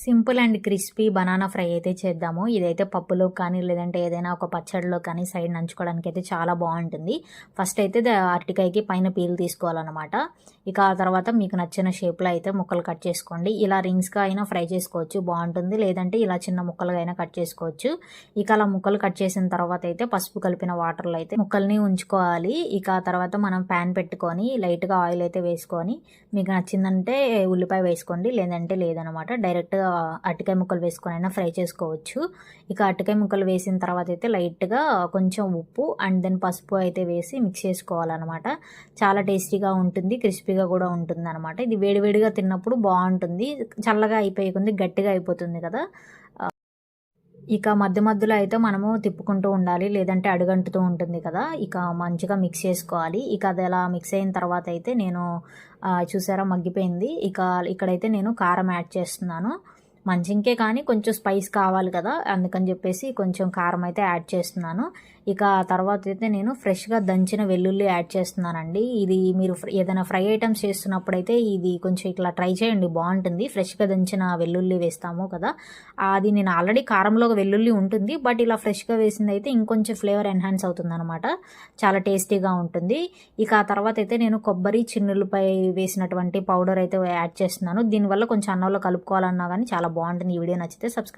Simple and crispy banana fry అయితే చేద్దాము. ఇదైతే పప్పులో కానీ లేదంటే ఏదైనా ఒక పచ్చడిలో కానీ సైడ్ నంచుకోవడానికి అయితే చాలా బాగుంటుంది. ఫస్ట్ అయితే అరటికాయకి పైన పీల్ తీసుకోవాలన్నమాట. ఇక ఆ తర్వాత మీకు నచ్చిన షేప్లో అయితే ముక్కలు కట్ చేసుకోండి. ఇలా రింగ్స్గా అయినా ఫ్రై చేసుకోవచ్చు, బాగుంటుంది. లేదంటే ఇలా చిన్న ముక్కలుగా అయినా కట్ చేసుకోవచ్చు. ఇక అలా ముక్కలు కట్ చేసిన తర్వాత అయితే పసుపు కలిపిన వాటర్లో అయితే ముక్కల్ని ఉంచుకోవాలి. ఇక ఆ తర్వాత మనం ప్యాన్ పెట్టుకొని లైట్గా ఆయిల్ అయితే వేసుకొని మీకు నచ్చిందంటే ఉల్లిపాయ వేసుకోండి, లేదంటే లేదనమాట. డైరెక్ట్గా అరటికాయ ముక్కలు వేసుకొని అయినా ఫ్రై చేసుకోవచ్చు. ఇక అరటికాయ ముక్కలు వేసిన తర్వాత అయితే లైట్గా కొంచెం ఉప్పు అండ్ దెన్ పసుపు అయితే వేసి మిక్స్ చేసుకోవాలన్నమాట. చాలా టేస్టీగా ఉంటుంది, క్రిస్పీగా కూడా ఉంటుంది అనమాట. ఇది వేడివేడిగా తిన్నప్పుడు బాగుంటుంది. చల్లగా అయిపోయే కొద్ది గట్టిగా అయిపోతుంది కదా. ఇక మధ్య మధ్యలో అయితే మనము తిప్పుకుంటూ ఉండాలి, లేదంటే అడుగంటుతూ ఉంటుంది కదా. ఇక మంచిగా మిక్స్ చేసుకోవాలి. ఇక అది అలా మిక్స్ అయిన తర్వాత అయితే నేను చూసారా మగ్గిపోయింది. ఇక ఇక్కడైతే నేను కారం యాడ్ చేస్తున్నాను. మంచింకే కానీ కొంచెం స్పైస్ కావాలి కదా, అందుకని చెప్పేసి కొంచెం కారం అయితే యాడ్ చేస్తున్నాను. ఇక ఆ తర్వాత అయితే నేను ఫ్రెష్గా దంచిన వెల్లుల్లి యాడ్ చేస్తున్నానండి. ఇది మీరు ఏదైనా ఫ్రై ఐటమ్స్ చేస్తున్నప్పుడైతే ఇది కొంచెం ఇట్లా ట్రై చేయండి, బాగుంటుంది. ఫ్రెష్గా దంచిన వెల్లుల్లి వేస్తాము కదా, అది నేను ఆల్రెడీ కారంలో వెల్లుల్లి ఉంటుంది, బట్ ఇలా ఫ్రెష్గా వేసింది అయితే ఇంకొంచెం ఫ్లేవర్ ఎన్హాన్స్ అవుతుంది అనమాట. చాలా టేస్టీగా ఉంటుంది. ఇక ఆ తర్వాత అయితే నేను కొబ్బరి చిన్నులపై వేసినటువంటి పౌడర్ అయితే యాడ్ చేస్తున్నాను. దీనివల్ల కొంచెం అన్నంలో కలుపుకోవాలన్నా కానీ చాలా బాగుంటుంది. ఈ వీడియో నచ్చితే సబ్స్క్రైబ్